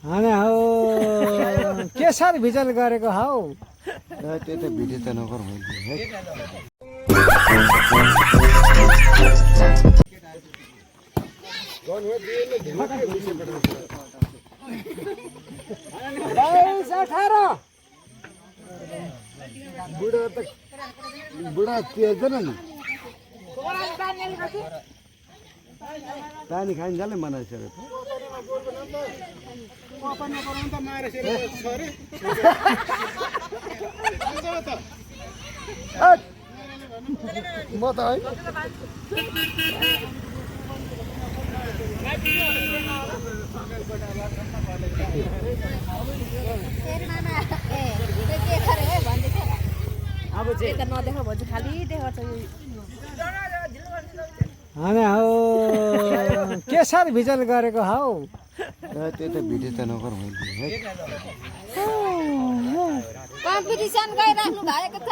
अनि हौ के साह्रो भिजल गरेको हौ त्यो त भिडियो त नगर मैले है बुढा तिर्दैन नि पानी खाइन्छ मनाइसक्यो म त है अब चाहिँ त नदेख भन्छु खाली देखाउँछ अनि हौ के साह्रो भिजल गरेको हौ त्यो त भिडियो त नगर मैले है कम्पिटिसन गरिराख्नु भएको छ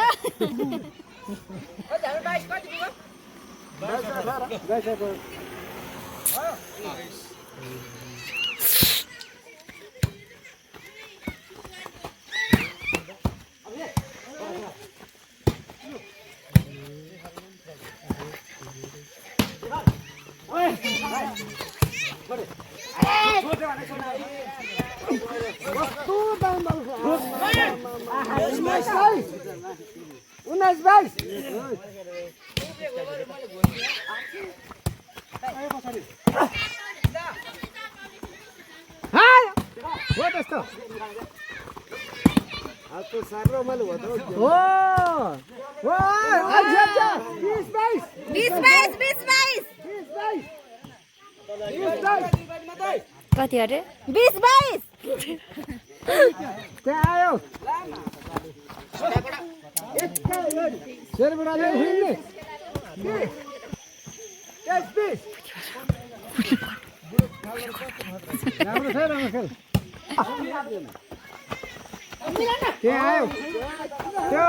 कति अरे 20-22 त्यहाँ आयो शेरबुढाले हिँड्ने राम्रो छ राम्रो खेल त्यहाँ आयो त्यो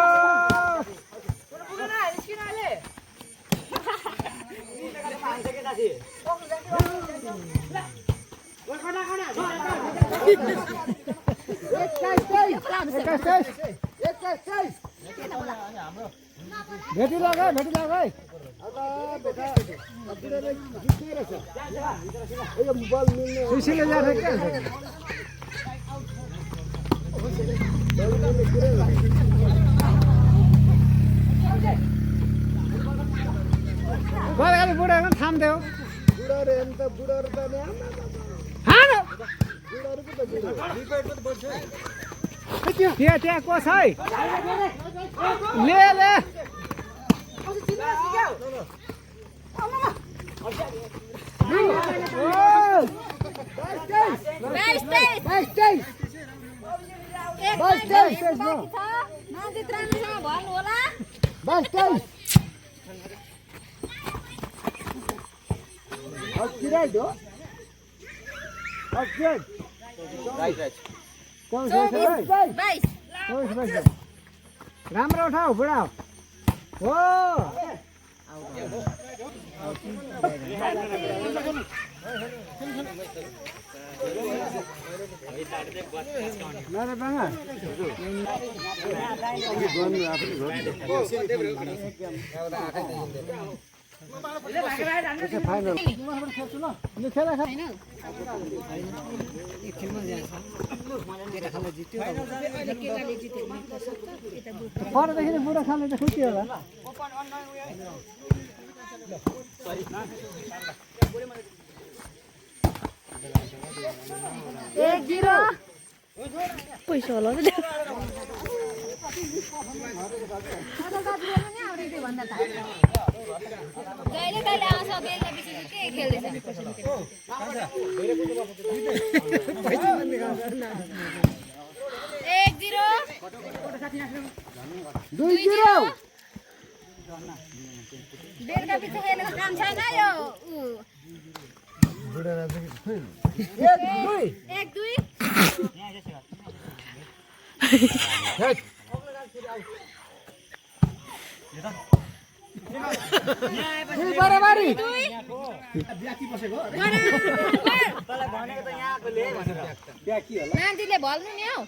भेटी लगाए सुशीले जान्छ क्या बरगाली बुढाहरू थाम्थ्यो त्यहाँ कोस है ले राम्रो उठाऊ बुढा हो परदेखि बुढा खाले त खुसी होला 1-0 पैसा होला नि कहिले कहिले आउँछ बेलुका पछि के खेल्दैछ 2-0 बेलुका पछि खेलेको काम छैन यो 1-2 बराबरी मान्छेले भल्नु नि हौ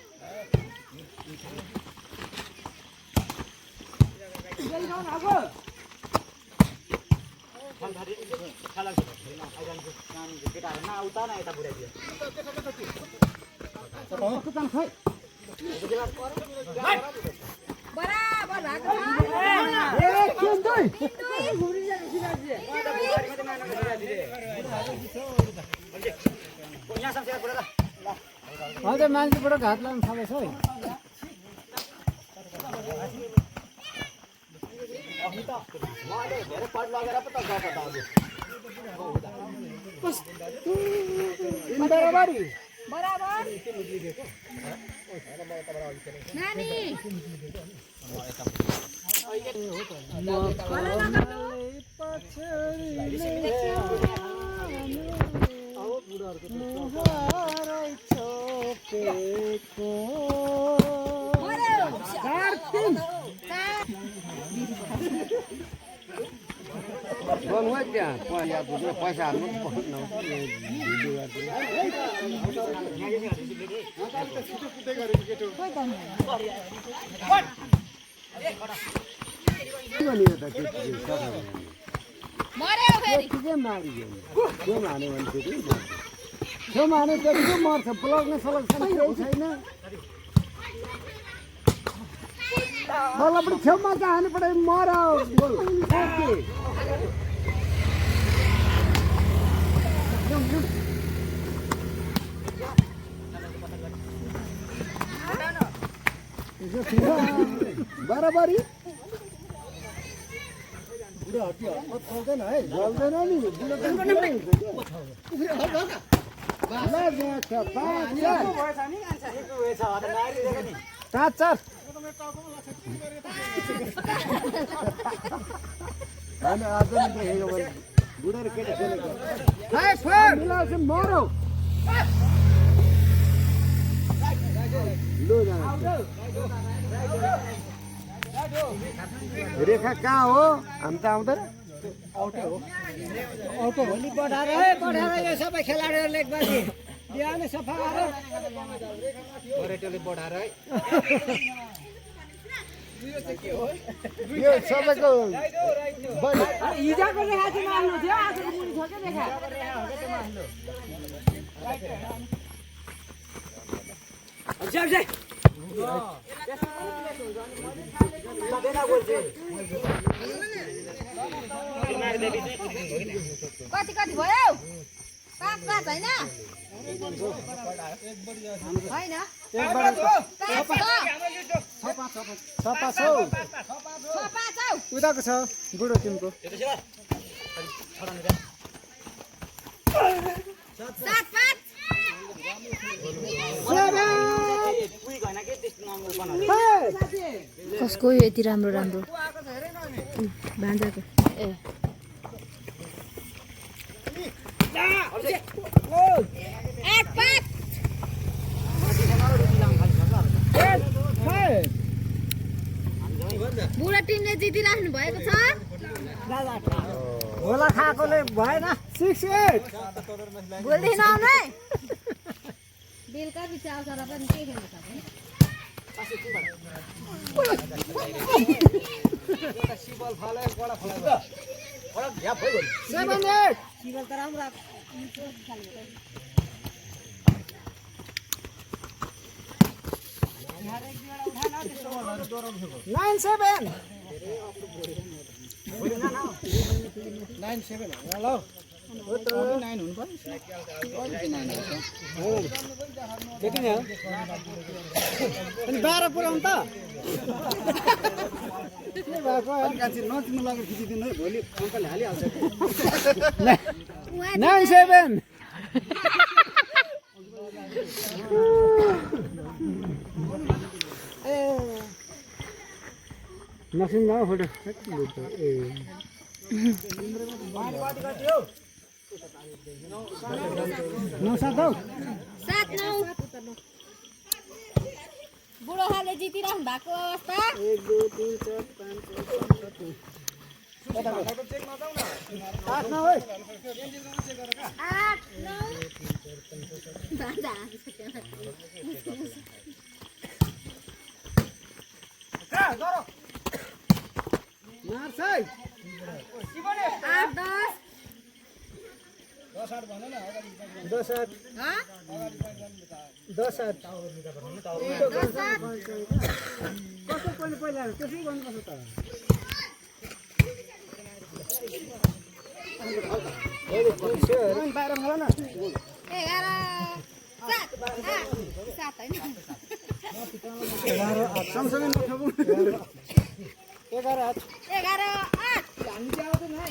बराबर हजुर मान्छेबाट घात लाग्नु थालेछ है बराबरी बराबर नानी गर्नु है त्यहाँ पैसा हाल्नु मर्यो फेरि छेउमा हाल्यो भने फेरि छेउमा हाल्यो त्यति मर्छ ब्लग्ने सलेक्सन केही छैन मलाई पनि छेउमा चाहिँ हाल्नु पऱ्यो मर बराबरी जल्दैन है जल्दैन नि चार आज हेऱ्यो भने बुढो र केटा खेलेको मरौ रेखा कहाँ हो हामी त आउँदैन औटो भोलि पठाएर यो सबै खेलाडीहरूले एकबाजी बिहान सफा गरेर यो सबैको हिजोको रेखा चाहिँ मान्नु थियो आजको मुनि छ के रेखा कति कति भयो पाँच पाँच होइन होइन सफा छ उताको छ बुढो टिमको सात पाँच कसको यो यति राम्रो राम्रो भान्जाको ए आठ पाँच बुढा टिमले जितिराख्नु भएको छ होला खाएकोले भएन 6-8 बोल्दैन आउनै बेलुका पछि आउँछ र पनि के खेल्नु सक्दैन सिबल त राम्रो 9-7 हेलो हो त 9 हुनु पर्छ देखिन अनि 12 पुराउनु त के भएको कान्छी नचिन्नु लागेर खिचिदिनु है भोलि अङ्कलले हालिहाल्छ 9-7 नसिन न फोटो ए नौ सात हौ 7-9 बुढो खाले जितिराख्नु भएको अवस्था 1 2 3 4 5 6 7 आठ न ओइ 8 9 भान्जा मार्छ है 8 10 10 8 हाँ 10 8 10 8 कसो पहिला त्यसै गर्नुपर्छ त बाहिर मलाई न 11 सँगसँगै नखाऊ 11 8 हामी चाहिँ आउँदैन है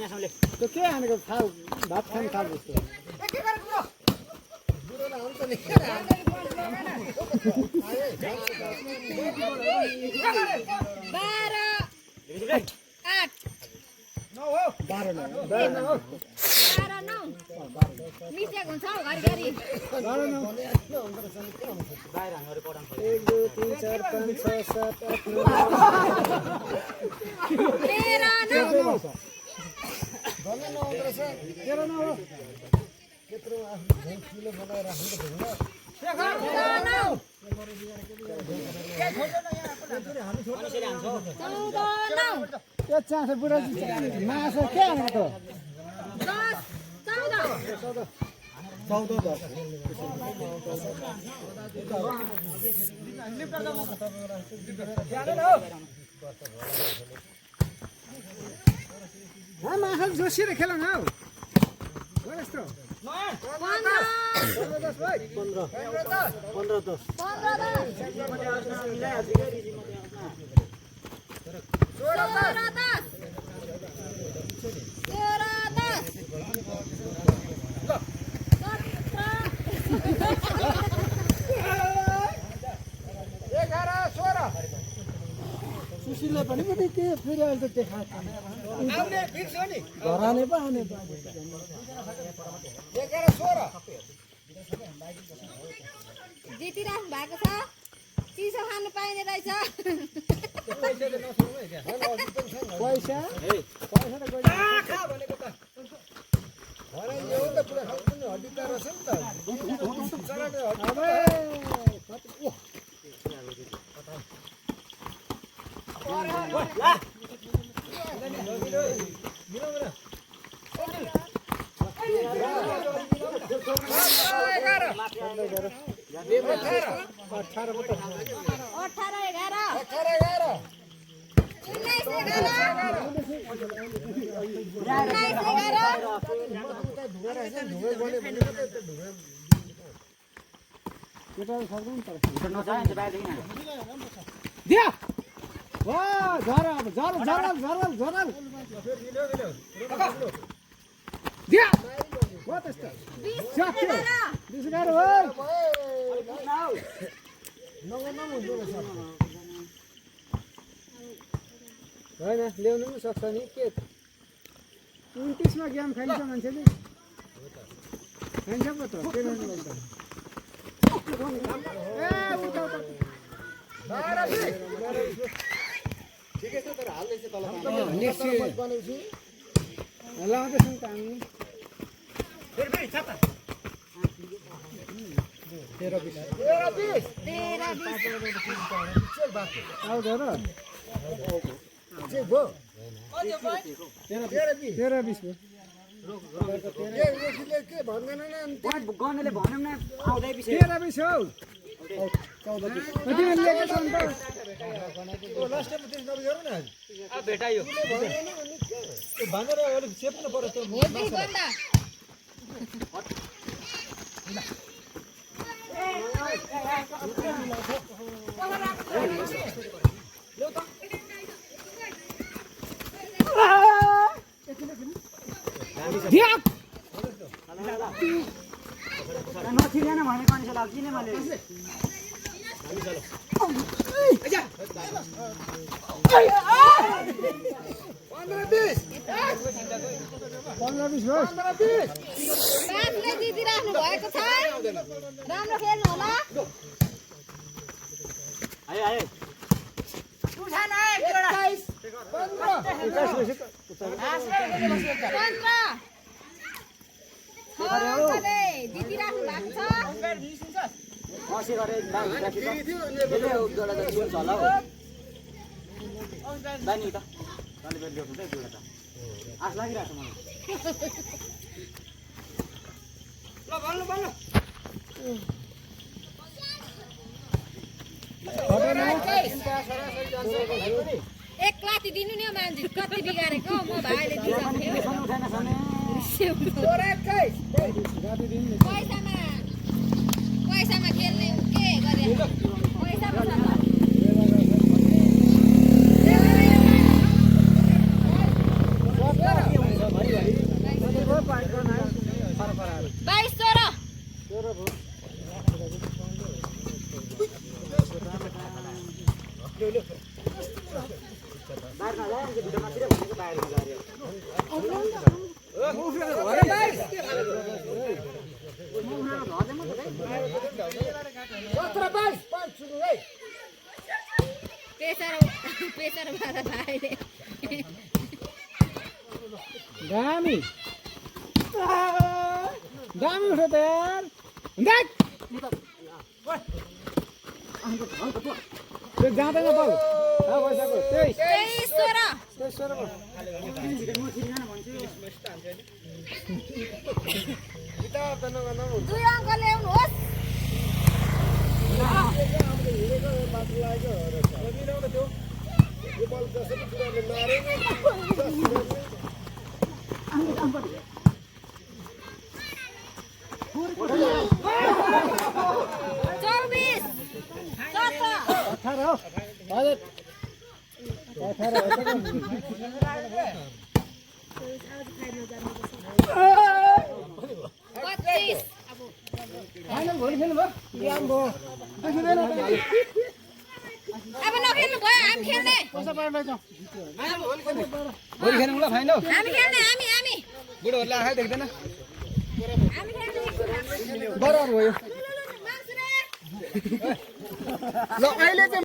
भने त्यो के हानेको थाल भात खाने थाल जस्तो मिस्टेक हुन्छ हौ घरिघरि 1 2 3 4 5 6 7 8 9 त्यो चाँसो बुढा मासु के हानेको त 14 माछा जोसिएर खेल न हौ यस्तो 11 सुशीलले पनि के फेरि अहिले त देखा आउने फिक्स हो नि घराने पो आउने 11 16 जितिराख्नु भएको छ चिसो खानु पाइने रहेछ पैसा खा भनेको त घरै यो त पुरा खानु हड्डी त रहेछ नि त चराको हड्डी होइन ल्याउनु पनि सक्छ नि के 29 मा गेम खाइन्छ मान्छेले खाइन्छ पो त के गर्नु लाग्छ ए उता उता ठिकै छ तर हाल्दै छ तल नेक्स्ट बनाउँछु लाउँदैछौँ त हामी फेरि छाता 13 20 आउँछ र चाहिँ भयो 13 20 भयो के भन्दैन न गनेले भनौँ न आउँदै पछि 13 20 हौ 14 20 कति लिएको छ नि त लास्ट टाइम त्यस नगरौ न अब भेटायो भनेर अलिक चेप्नु पर्यो त्यो दामी छ नथिलेन भनेको मान्छे लाग्छ नि मैले 15-20 बाबुले जितिराख्नु भएको छ राम्रो खेल्नु होला जितिराख्नु भएको छ आस लागिरहेको छ मलाई एक लाती दिनु नि मान्छे कति बिगारेको म भाइले पैसामा खेल्ने के गरे पैसामा पेसर वाला भाइले दामी उठो त यार त्यो जाँदैन बल पैसाको 2 अङ्क ल्याउनुहोस् अब नखेल्नु भयो हामी खेल्ने भोलि खेल्नु ल फाइनल हामी खेल्ने हामी बुढोहरुले आँखै देख्दैन हामी खेल्ने बराबर भयो ल अहिले चाहिँ